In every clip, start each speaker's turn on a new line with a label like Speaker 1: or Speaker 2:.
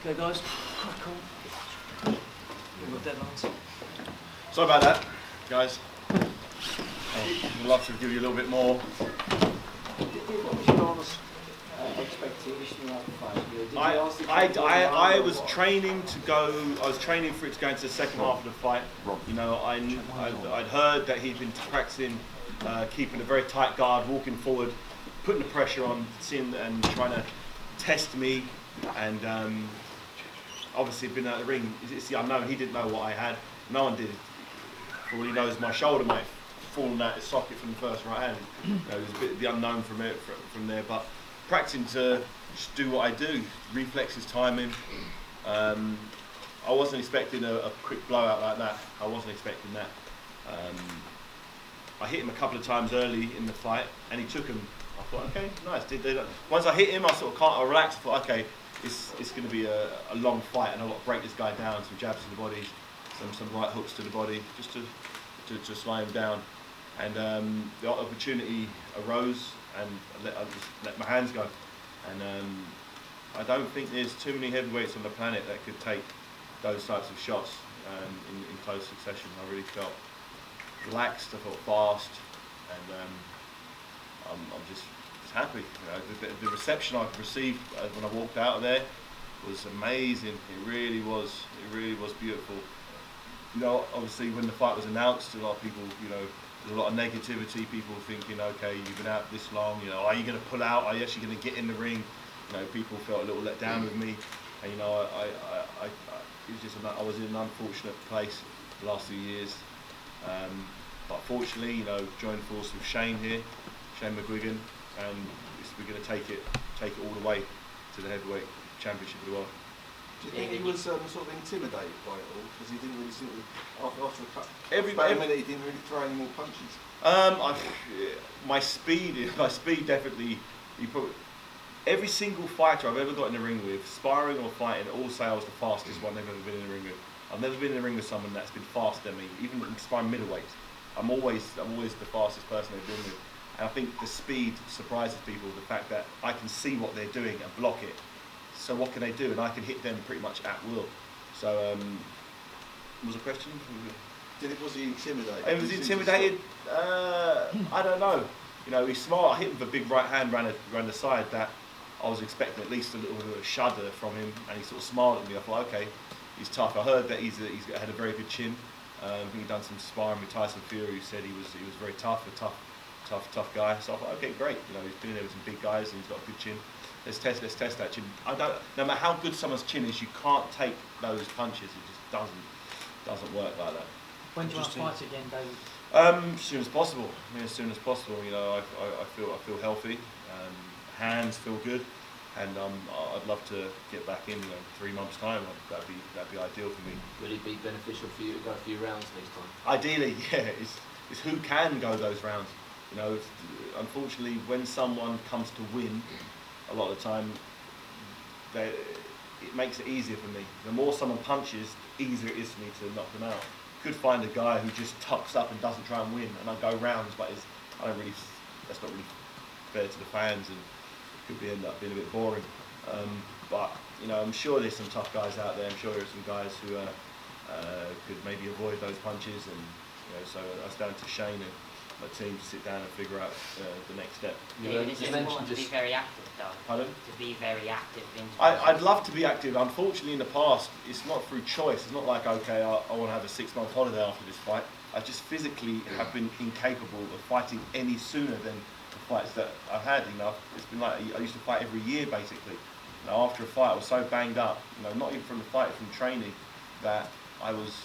Speaker 1: Okay, guys, crack on. We've got deadlines.
Speaker 2: Sorry about that, guys. We'd love to give you a little bit more.
Speaker 1: What was your honest expectation of the fight?
Speaker 2: I was training to go. I was training for it to go into the second half of the fight. You know, I'd heard that he'd been practicing keeping a very tight guard, walking forward, putting the pressure on, seeing and trying to test me, and obviously been out of the ring. It's the unknown. He didn't know what I had. No one did. For all he knows, my shoulder might have fallen out of socket from the first right hand. You know, there's a bit of the unknown from there, but practicing to just do what I do, reflexes, timing. I wasn't expecting a quick blowout like that. I wasn't expecting that. I hit him a couple of times early in the fight, and he took him. I thought, okay, nice. Once I hit him, I sort of can't relax. I thought, okay, it's going to be a long fight, and I've got to break this guy down. Some jabs to the body, some right hooks to the body, just to slow him down. And the opportunity arose, and I just let my hands go. And I don't think there's too many heavyweights on the planet that could take those types of shots in close succession. I really felt relaxed, I felt fast, and I'm just happy. You know, the reception I received when I walked out of there was amazing. It really was beautiful. You know, obviously when the fight was announced, a lot of people, you know, there's a lot of negativity, people thinking, okay, you've been out this long, you know, are you going to pull out, are you actually going to get in the ring? You know, people felt a little let down with me, and you know, it was just I was in an unfortunate place the last few years, but fortunately, you know, joined force with Shane here, Shane McGuigan, and we're going to take it all the way to the heavyweight championship of the world.
Speaker 3: Do you think he was sort of intimidated by it all? Because he didn't really seem to, after
Speaker 2: every
Speaker 3: minute, he didn't really throw any more punches.
Speaker 2: My speed definitely. Every single fighter I've ever got in the ring with, sparring or fighting, all say I was the fastest one they've ever been in the ring with. I've never been in the ring with someone that's been faster than me, even in sparring middleweights. I'm always the fastest person they've been with. And I think the speed surprises people, the fact that I can see what they're doing and block it. So what can they do? And I can hit them pretty much at will. So, what was the question?
Speaker 3: Was he intimidated?
Speaker 2: He was intimidated. I don't know. You know, he's smart. I hit him with a big right hand round the side that I was expecting at least a little bit of a shudder from him, and he sort of smiled at me. I thought, okay, he's tough. I heard that he's had a very good chin. I think he'd done some sparring with Tyson Fury, who said he was very tough, a tough guy. So I thought, okay, great. You know, he's been there with some big guys, and he's got a good chin. Let's test that chin. No matter how good someone's chin is, you can't take those punches. It just doesn't work like that.
Speaker 4: When do you want to fight again, David?
Speaker 2: As soon as possible. I mean, as soon as possible. You know, I feel healthy. Hands feel good, and I'd love to get back in. You know, 3 months' time. That'd be ideal for me.
Speaker 1: Would it be beneficial for you to go a few rounds next time?
Speaker 2: Ideally, yeah. It's who can go those rounds. You know, unfortunately, when someone comes to win, a lot of the time, it makes it easier for me. The more someone punches, the easier it is for me to knock them out. Could find a guy who just tucks up and doesn't try and win, and I go rounds, but that's not really fair to the fans, and it could end up being a bit boring. But you know, I'm sure there's some tough guys out there. I'm sure there's some guys who could maybe avoid those punches, and you know, so I stand to Shane and my team to sit down and figure out the next step.
Speaker 5: Yeah, it's important to be very active, though.
Speaker 2: Pardon?
Speaker 5: To be very active.
Speaker 2: I'd love to be active. Unfortunately, in the past, it's not through choice. It's not like, okay, I want to have a 6-month holiday after this fight. I just physically have been incapable of fighting any sooner than the fights that I've had. You know, it's been like I used to fight every year, basically. You know, after a fight, I was so banged up. You know, not even from the fight, from training, that I was.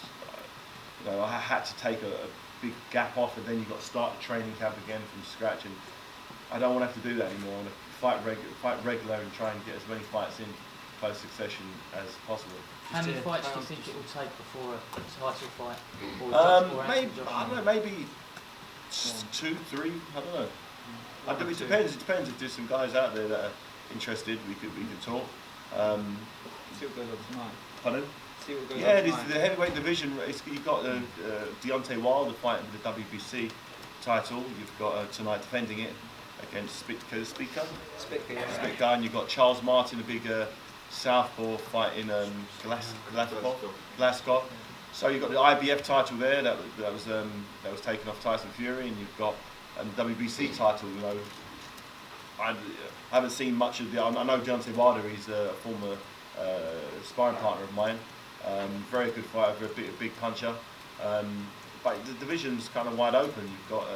Speaker 2: You know, I had to take a big gap off, and then you've got to start the training camp again from scratch, and I don't want to have to do that anymore. I want to fight regular and try and get as many fights in close succession as possible.
Speaker 4: How many fights do you think it will take before a title fight?
Speaker 2: Maybe 2, 3, I don't know. It depends if there's some guys out there that are interested, we could talk.
Speaker 6: See what goes on tonight.
Speaker 2: Pardon?
Speaker 6: Yeah,
Speaker 2: the heavyweight division. You've got Deontay Wilder fighting for the WBC title. You've got tonight defending it against Spitka, and you've got Charles Martin, a big Southpaw fighting Glasgow. So you've got the IBF title there that was taken off Tyson Fury, and you've got WBC title. You know, I haven't seen much of the. I know Deontay Wilder. He's a former sparring partner of mine. Very good fighter, very big puncher. But the division's kind of wide open. You've got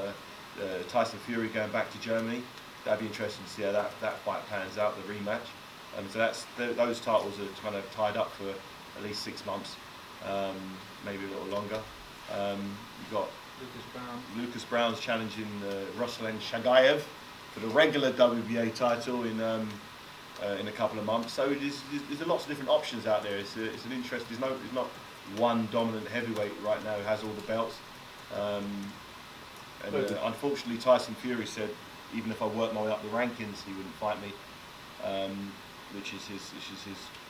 Speaker 2: Tyson Fury going back to Germany. That'd be interesting to see how that fight pans out, the rematch. So those titles are kind of tied up for at least 6 months, maybe a little longer. You've got Lucas Brown's challenging Ruslan Shagayev for the regular WBA title in a couple of months. So there's lots of different options out there. It's an interest. There's not one dominant heavyweight right now who has all the belts. Unfortunately, Tyson Fury said even if I worked my way up the rankings, he wouldn't fight me, which is his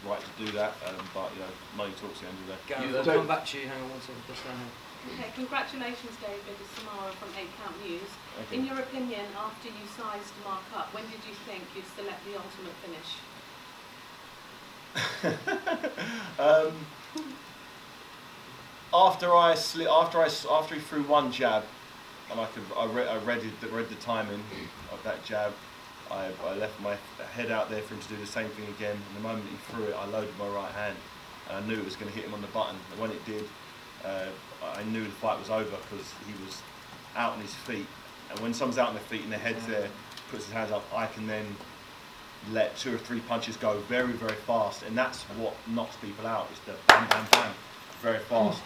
Speaker 2: right to do that. But you know, money talks at the end of the day.
Speaker 1: Gary, I'll come back to you. Hang on one second, just down here.
Speaker 7: Okay, congratulations, David. It's Samara from 8 Count News.
Speaker 2: Okay.
Speaker 7: In your opinion, after you sized Mark up, when did you think you'd select the ultimate finish? After he threw one jab, and I read the timing of that jab. I left my head out there for him to do the same thing again. And the moment he threw it, I loaded my right hand, and I knew it was going to hit him on the button. And when it did, I knew the fight was over because he was out on his feet. And when someone's out on their feet and their head's there, puts his hands up, I can then let 2 or 3 punches go very, very fast. And that's what knocks people out. It's the bam, bam, bam, very fast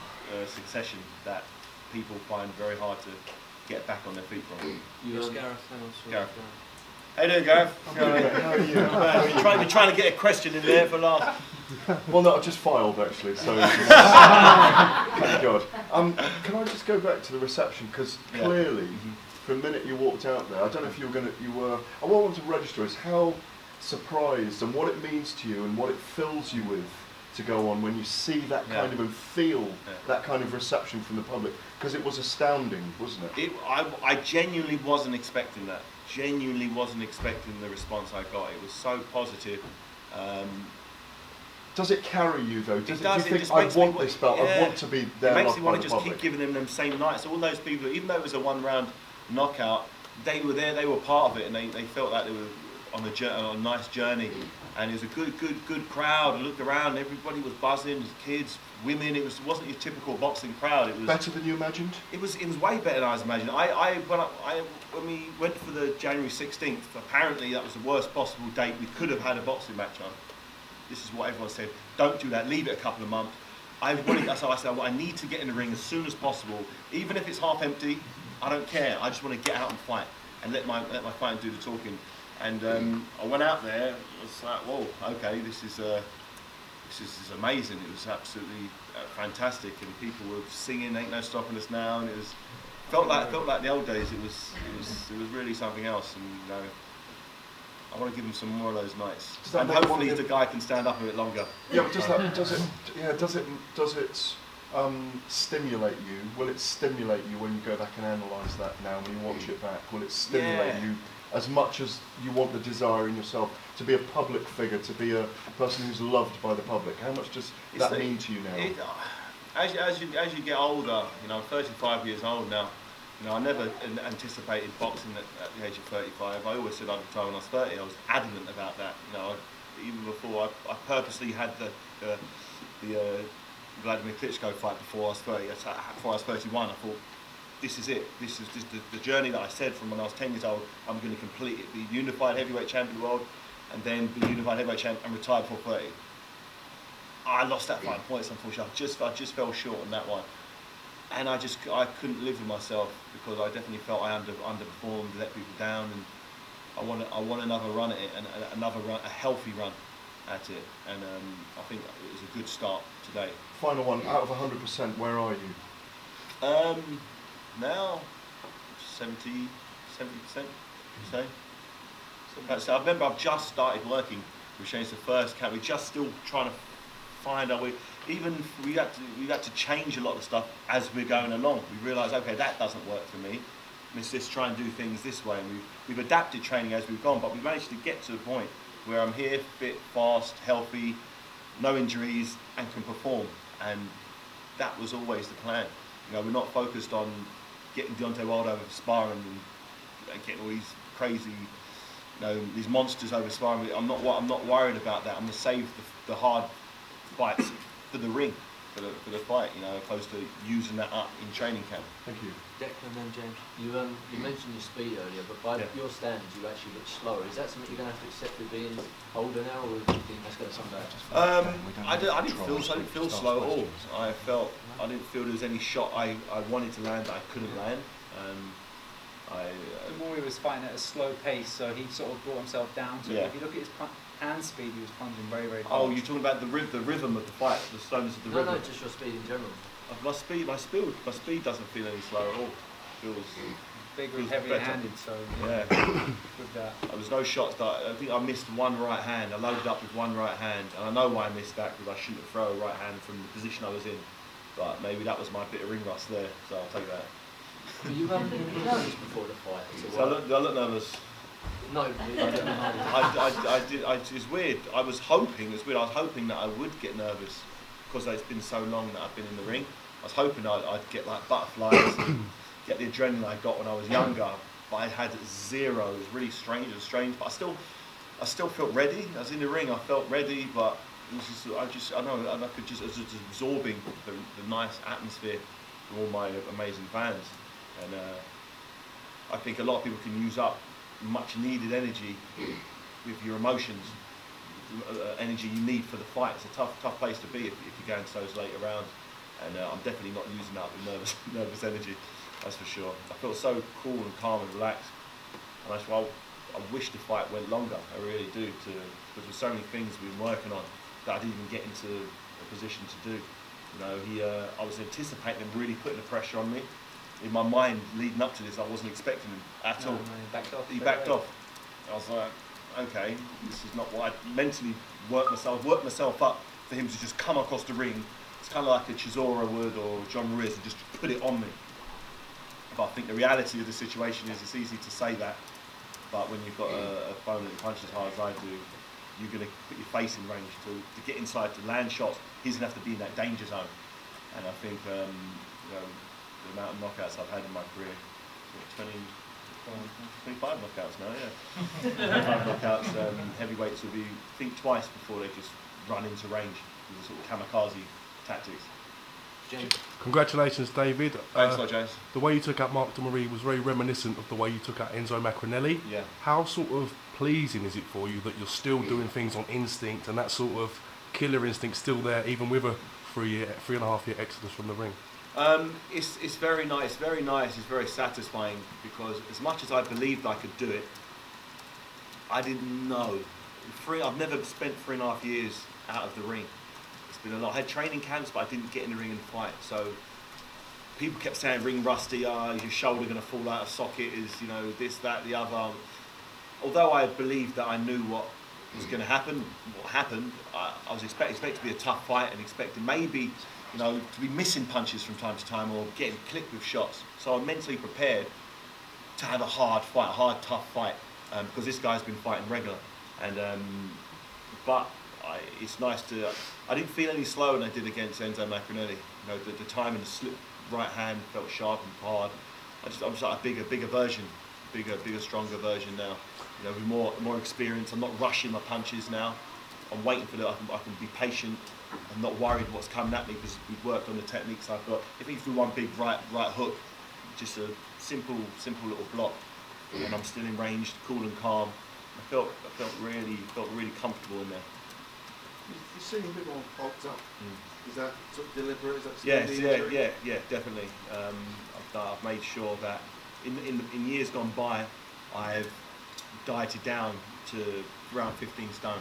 Speaker 7: succession that people find very hard to get back on their feet from.
Speaker 1: Yes, Gareth. Hang on, sorry.
Speaker 2: Gareth. How you doing, Gareth?
Speaker 8: How are you?
Speaker 2: We're trying to get a question in there for last.
Speaker 8: Well, no, I've just filed actually, so. Thank God. Can I just go back to the reception? Because clearly, from the minute you walked out there, I don't know if what I want to register is how surprised and what it means to you and what it fills you with to go on when you see that kind of and feel that kind of reception from the public, because it was astounding, wasn't it?
Speaker 2: I genuinely wasn't expecting that. Genuinely wasn't expecting the response I got. It was so positive.
Speaker 8: Does it carry you though? Do you think
Speaker 2: just
Speaker 8: I
Speaker 2: makes
Speaker 8: want
Speaker 2: me,
Speaker 8: this belt? I want to be there.
Speaker 2: It makes me want
Speaker 8: to
Speaker 2: to just keep giving them same nights. All those people, even though it was a 1-round knockout, they were there. They were part of it, and they felt like they were on a nice journey. And it was a good crowd. I looked around, everybody was buzzing. There's kids, women. It wasn't your typical boxing crowd. It was
Speaker 8: better than you imagined.
Speaker 2: It was way better than I was imagining. When we went for the January 16th, apparently that was the worst possible date we could have had a boxing match on. This is what everyone said. Don't do that. Leave it a couple of months. I said, I need to get in the ring as soon as possible, even if it's half empty. I don't care. I just want to get out and fight and let my fighting do the talking. And I went out there. It was like, whoa, okay, this is amazing. It was absolutely fantastic, and people were singing "Ain't No Stopping Us Now," and it felt like the old days. It was really something else, and you know, I want to give him some more of those nights. And hopefully the guy can stand up a bit longer.
Speaker 8: Yeah, but does it stimulate you? Will it stimulate you when you go back and analyse that now, when you watch it back? Will it stimulate you as much as you want the desire in yourself to be a public figure, to be a person who's loved by the public? How much does that mean to you now?
Speaker 2: As you get older, you know, I'm 35 years old now. You know, I never anticipated boxing at the age of 35. I always said I'd retire when I was 30. I was adamant about that. You know, even before I purposely had the Vladimir Klitschko fight before I was 30. Before I was 31, I thought, this is it. This is the journey that I said from when I was 10 years old. I'm going to complete it. Be unified heavyweight champion of the world, and then be unified heavyweight champion and retire before 30. I lost that fight points, unfortunately. I just fell short on that one, and I couldn't live with myself because I definitely felt I underperformed, let people down, and I want another run at it, and a healthy run at it, and I think it was a good start today.
Speaker 8: Final one, out of 100%, where are you?
Speaker 2: Now, 70%, say. So I remember I've just started working with Shane's the first camp. We're just still trying to find our way. Even we had to change a lot of stuff as we're going along. We realised, okay, that doesn't work for me. Let's just try and do things this way. And we've adapted training as we've gone, but we managed to get to the point
Speaker 7: where I'm here, fit, fast, healthy, no injuries, and can perform. And that was always the plan. You know, we're not focused on getting Deontay Wilder sparring and getting all these crazy, these monsters over sparring. I'm not worried about that. I'm gonna save the hard fights for the ring, for the fight. Opposed to using that up in training camp.
Speaker 8: Thank you.
Speaker 1: Declan and James, you mentioned your speed earlier, but by your standards, you actually look slower. Is that something you're going to have to accept with being older now, or do you think that's going to come back?
Speaker 7: I didn't feel slow at all. I didn't feel there was any shot I wanted to land that I couldn't land.
Speaker 6: Mori was fighting at a slow pace, so he sort of brought himself down to it. If you look at his hand speed, he was punching very, very fast.
Speaker 7: Oh, you're talking about the rhythm of the fight, the slowness of the rhythm?
Speaker 1: No, just your speed in general.
Speaker 7: My speed doesn't feel any slow at all. Feels
Speaker 6: bigger and heavy-handed, so
Speaker 7: yeah.
Speaker 6: with that.
Speaker 7: There was no shots that I think I missed one right hand. I loaded up with one right hand, and I know why I missed that because I shouldn't have thrown a right hand from the position I was in. But maybe that was my bit of ring rust there, so I'll take that.
Speaker 1: Were you nervous before the fight?
Speaker 7: So I look nervous.
Speaker 1: No,
Speaker 7: I did. It's weird. I was hoping that I would get nervous because it's been so long that I've been in the ring. I was hoping I'd get like butterflies, get the adrenaline I got when I was younger. But I had zero. It was really strange. But I still felt ready. I was in the ring. I felt ready, but it was just I could just absorbing the nice atmosphere from all my amazing fans. And I think a lot of people can use up much needed energy with your emotions, energy you need for the fight. It's a tough place to be if you're going to those later rounds. And I'm definitely not using up with nervous energy, that's for sure. I felt so cool and calm and relaxed. And I wish the fight went longer, I really do, because there's so many things we've been working on that I didn't even get into a position to do. I was anticipating him really putting the pressure on me. In my mind, leading up to this, I wasn't expecting him at all. He backed off. I was like, okay, this is not what I mentally worked myself up for him to just come across the ring. It's kind of like a Chisora would or John Ruiz and just put it on me. But I think the reality of the situation is it's easy to say that, but when you've got a opponent who punches as hard as I do, you're going to put your face in range to get inside, to land shots. He's going to have to be in that danger zone. And I think the amount of knockouts I've had in my career, 25 knockouts now, yeah. 25 knockouts, heavyweights will think twice before they just run into range with the sort of kamikaze tactics.
Speaker 1: James.
Speaker 9: Congratulations, David.
Speaker 7: Thanks a lot, James.
Speaker 9: The way you took out Mark Mori was very reminiscent of the way you took out Enzo Macronelli.
Speaker 7: Yeah.
Speaker 9: How sort of pleasing is it for you that you're still doing things on instinct and that sort of killer instinct still there, even with a 3.5 year exodus from the ring?
Speaker 7: It's very nice. It's very satisfying because as much as I believed I could do it, I didn't know. I've never spent 3.5 years out of the ring. It's been a lot. I had training camps, but I didn't get in the ring and fight. So people kept saying ring rusty, your shoulder going to fall out of socket, is this, that, the other. Although I believed that I knew what was going to happen, what happened, I was expecting to be a tough fight and expecting maybe to be missing punches from time to time or getting clipped with shots. So I'm mentally prepared to have a hard fight, tough fight, because this guy's been fighting regular. And but it's nice to. I didn't feel any slower than I did against Enzo Macronelli. The time in the slip right hand felt sharp and hard. I'm just like a bigger version, bigger, stronger version now. With more experience. I'm not rushing my punches now. I'm waiting for I can be patient. I'm not worried what's coming at me because we've worked on the techniques I've got. If he threw one big right hook, just a simple little block, and I'm still in range, cool and calm. I felt really comfortable in there.
Speaker 3: You seem a bit more bulked up. Is that sort of deliberate? Is that
Speaker 7: Yeah, definitely. I've made sure that in years gone by, I've dieted down to around 15 stone.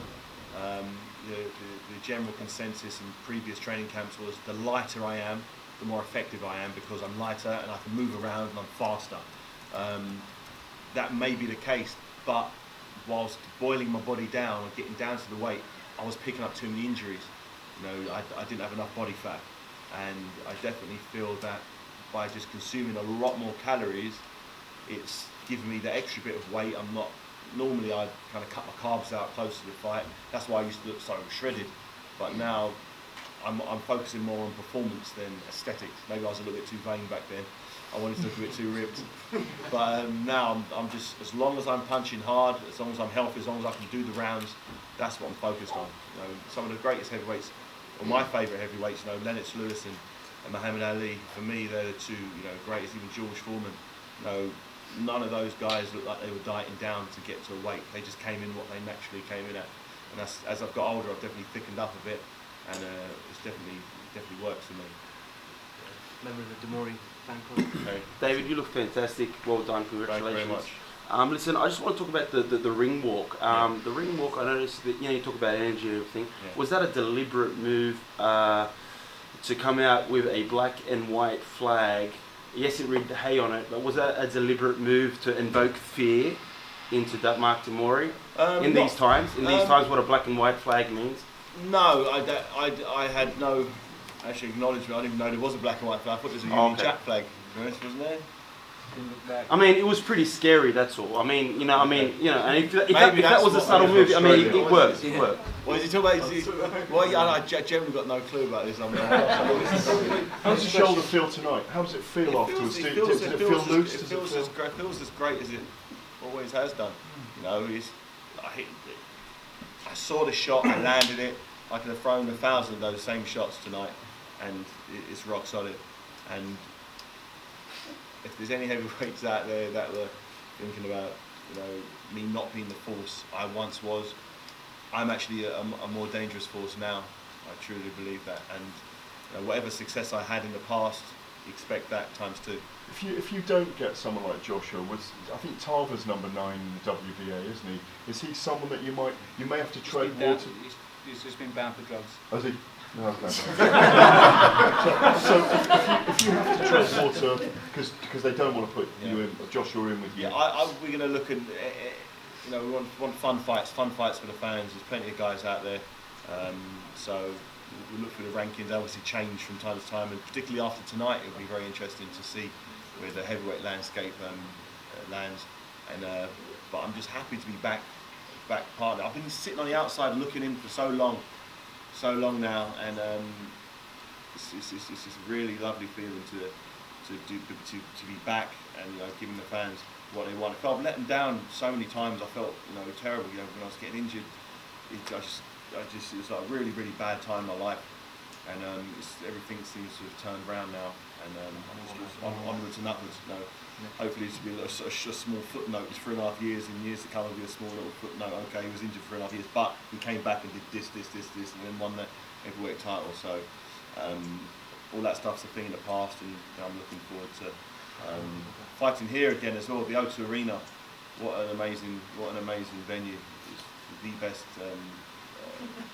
Speaker 7: The general consensus in previous training camps was the lighter I am, the more effective I am because I'm lighter and I can move around and I'm faster. That may be the case, but whilst boiling my body down and getting down to the weight, I was picking up too many injuries. I didn't have enough body fat, and I definitely feel that by just consuming a lot more calories, it's giving me the extra bit of weight. I'm not normally I kind of cut my carbs out close to the fight. That's why I used to look so shredded. But now I'm focusing more on performance than aesthetics. Maybe I was a little bit too vain back then. I wanted to look a bit too ripped. But now I'm just, as long as I'm punching hard, as long as I'm healthy, as long as I can do the rounds, that's what I'm focused on. You know, some of the greatest heavyweights, or my favourite heavyweights, you know, Lennox Lewis and Muhammad Ali, for me they're the two, you know, greatest. Even George Foreman, you know, none of those guys looked like they were dieting down to get to a weight. They just came in what they naturally came in at. And that's, as I've got older, I've definitely thickened up a bit, and it's definitely works for me.
Speaker 1: Member of the Mori fan club.
Speaker 7: Okay.
Speaker 10: David, you look fantastic. Well done. Congratulations.
Speaker 7: Thank you very much.
Speaker 10: Listen, I just want to talk about the ring walk. The ring walk, I noticed that, you know, you talk about energy and everything.
Speaker 7: Yeah.
Speaker 10: Was that a deliberate move to come out with a black and white flag? Yes, it read Haye on it, but was that a deliberate move to invoke fear into Mark Mori in these times? In these times, what a black and white flag means?
Speaker 7: No, I had no actually acknowledgement. I didn't even know there was a black and white flag. I thought there was a Union Jack flag. Wasn't there?
Speaker 10: I mean, it was pretty scary. That's all. I mean, you know, and if that was a subtle move, I mean, it worked. It worked.
Speaker 7: What is he talking about? Well, I generally got no clue about this.
Speaker 8: How does the shoulder feel tonight? How does it feel afterwards? Does it feel loose?
Speaker 7: It feels as great as it always has done. You know, I saw the shot, I landed it. I could have thrown 1,000 of those same shots tonight, and it's rock solid. And if there's any heavyweights out there that were thinking about, you know, me not being the force I once was, I'm actually a more dangerous force now. I truly believe that. And you know, whatever success I had in the past, expect that times 2.
Speaker 8: If you don't get someone like Joshua, I think Tarver's number 9 in the WBA, isn't he? Is he someone that you may have to tread water?
Speaker 6: He's just been banned for drugs.
Speaker 8: Has he? No, okay. So if you have to tread water because they don't want to put you in, Joshua in with you.
Speaker 7: Yeah, we're going to look at, you know, we want fun fights for the fans. There's plenty of guys out there, so we'll look for the rankings. They obviously change from time to time, and particularly after tonight, it'll be very interesting to see where the heavyweight landscape lands. And but I'm just happy to be back partner. I've been sitting on the outside looking in for so long now, and it's a really lovely feeling to be back and, you know, giving the fans what they want. I've let them down so many times. I felt, you know, terrible. You know, when I was getting injured, it was like a really bad time in my life, and everything seems to have turned around now, and onwards and upwards. You know, hopefully to be a small footnote. It's 3.5 years. In years to come, it'll be a small little footnote. Okay, he was injured for 3.5 years, but he came back and did this, and then won the heavyweight title. So all that stuff's a thing in the past, and you know, I'm looking forward to fighting here again as well. The O2 Arena, what an amazing venue! It's the best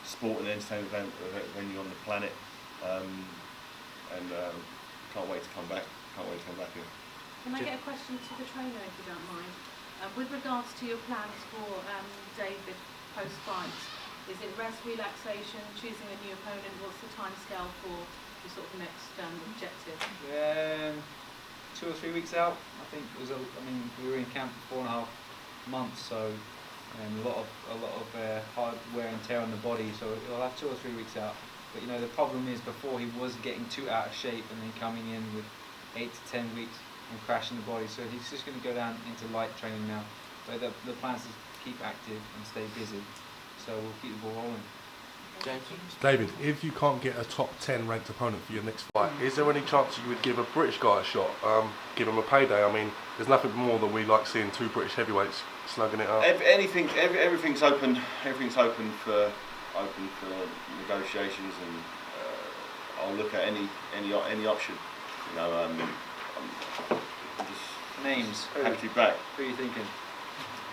Speaker 7: sport and entertainment venue on the planet, and can't wait to come back. Here.
Speaker 11: Can I get a question to the trainer, if you don't mind? With regards to your plans for David post-fight, is it rest, relaxation, choosing a new opponent? What's the timescale for the sort of next objective?
Speaker 6: 2 or 3 weeks out. I think it was. We were in camp for 4.5 months, so a lot of hard wear and tear on the body. So it'll have 2 or 3 weeks out. But you know, the problem is, before he was getting too out of shape and then coming in with 8 to 10 weeks and crashing the body. So he's just going to go down into light training now. But the plan is to keep active and stay busy. So we'll keep the ball rolling.
Speaker 1: James?
Speaker 9: David, if you can't get a top 10 ranked opponent for your next fight, is there any chance you would give a British guy a shot? Give him a payday? I mean, there's nothing more than we like seeing 2 British heavyweights slugging it up.
Speaker 7: Everything's open. Everything's open for negotiations, and I'll look at any option. You know, I'm just
Speaker 6: names.
Speaker 7: Happy to be back.
Speaker 6: Who are you thinking?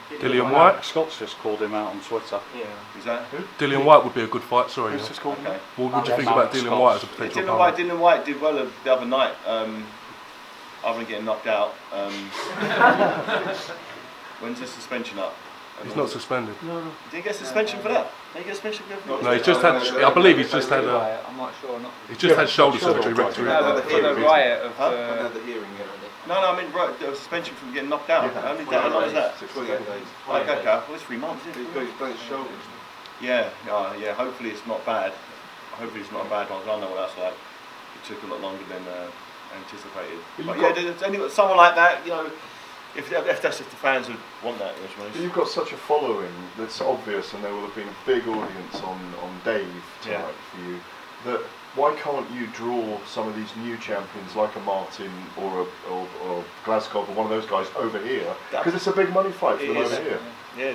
Speaker 9: Dillian White?
Speaker 12: Scott's just called him out on Twitter.
Speaker 6: Yeah.
Speaker 7: Is that who?
Speaker 9: Dillian White would be a good fight, sorry.
Speaker 12: Who's just called him?
Speaker 7: Okay.
Speaker 9: What would you think about Dillian White as a potential opponent?
Speaker 7: Dillian White did well the other night. Other than getting knocked out. When's his suspension up?
Speaker 9: He's not suspended.
Speaker 6: No.
Speaker 7: Did he get suspension for that? Did he get suspension for that?
Speaker 9: No, he's just had. I believe he's just had.
Speaker 6: I'm not sure.
Speaker 9: He's just had shoulder surgery.
Speaker 6: Another riot of.
Speaker 3: Another hearing, yeah.
Speaker 7: No, I mean, right, the suspension from getting knocked out.
Speaker 8: Yeah.
Speaker 7: Only how long is that?
Speaker 3: 28 days.
Speaker 7: Okay, well, it's 3 months, isn't
Speaker 3: He's
Speaker 7: it?
Speaker 3: got his both shoulders.
Speaker 7: Yeah, hopefully it's not bad. Hopefully it's not a bad one, 'cause I know what that's like. It took a lot longer than anticipated. But yeah, there's only someone like that, you know, if the fans would want that, you know.
Speaker 8: You've got such a following that's obvious, and there will have been a big audience on Dave tonight for you, that why can't you draw some of these new champions like a Martin or Glasgow or one of those guys over here? Because it's a big money fight for them over here.
Speaker 7: Yeah,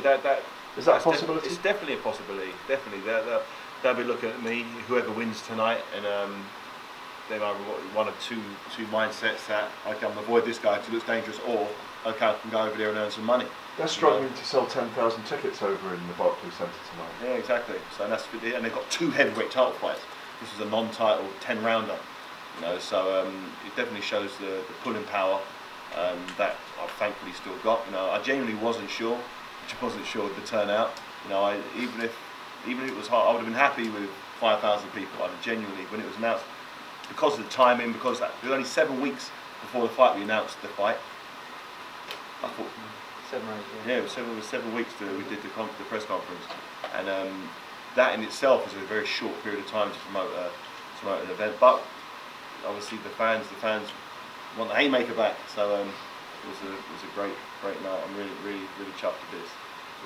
Speaker 8: is that a possibility?
Speaker 7: It's definitely a possibility. Definitely, they'll be looking at me, whoever wins tonight, and they've either one of two mindsets that I can avoid this guy because he looks dangerous, or okay, I can go over there and earn some money.
Speaker 8: They're struggling to sell 10,000 tickets over in the Barclays Centre tonight.
Speaker 7: Yeah, exactly. So and they've got 2 heavyweight title fights. This is a non-title 10-rounder, you know. So it definitely shows the pulling power that I've thankfully still got. You know, I genuinely wasn't sure of the turnout. You know, even if it was hard, I would have been happy with 5,000 people. I genuinely, when it was announced, because of the timing, because it was only 7 weeks before the fight we announced the fight. I thought
Speaker 6: 7 or 8.
Speaker 7: yeah, it was 7 weeks that we did the press conference, and that in itself is a very short period of time to promote an event. But obviously the fans want the Haymaker back, so it was a great night. I'm really chuffed with this.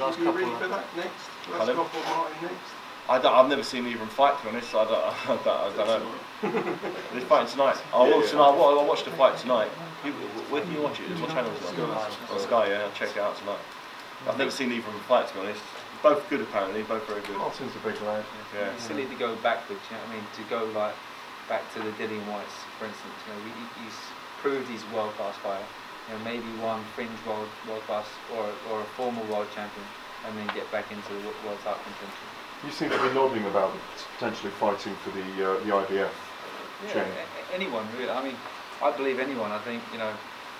Speaker 3: Are you ready for that next? Glasgow or Martin next?
Speaker 7: I've never seen either of them fight, to be honest. I don't know. They're fighting tonight. I'll watch the fight tonight. Where can you watch it? What channel is it on? Sky, yeah. I'll check it out tonight. I've never seen either of them fight, to be honest. Both good, apparently. Both very good.
Speaker 8: Martin's a big lad.
Speaker 7: Yeah.
Speaker 6: It's silly to go backwards, you know what I mean? To go like back to the Dillian Whites, for instance. You know, he's proved he's a world-class fighter. You know, maybe one fringe world-class or a former world champion, and then get back into the world title contention.
Speaker 8: You seem to be nodding about potentially fighting for the IBF.
Speaker 6: Yeah, anyone really. I mean, I believe anyone. I think, you know,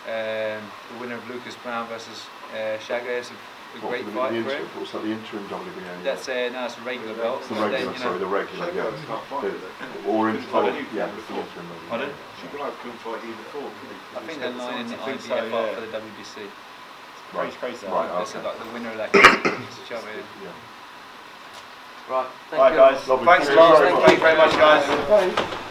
Speaker 6: the winner of Lucas Brown versus Shagger is a great fight for him.
Speaker 8: What's that, the interim WBA?
Speaker 6: That's no, it's a regular belt.
Speaker 8: It's the regular, the regular, yeah. Or the interim.
Speaker 7: Pardon?
Speaker 3: Shagger couldn't fight either form, could he?
Speaker 6: I think they're lining the IBF
Speaker 7: so, yeah.
Speaker 6: up for the WBC.
Speaker 7: Right, crazy.
Speaker 6: Right, this is like the winner of that game. Shove it in.
Speaker 8: Yeah.
Speaker 1: Right,
Speaker 7: Right, guys.
Speaker 8: Lovely.
Speaker 7: Thanks a lot.
Speaker 8: Thank you
Speaker 7: Thank you very much, guys.
Speaker 8: Thanks.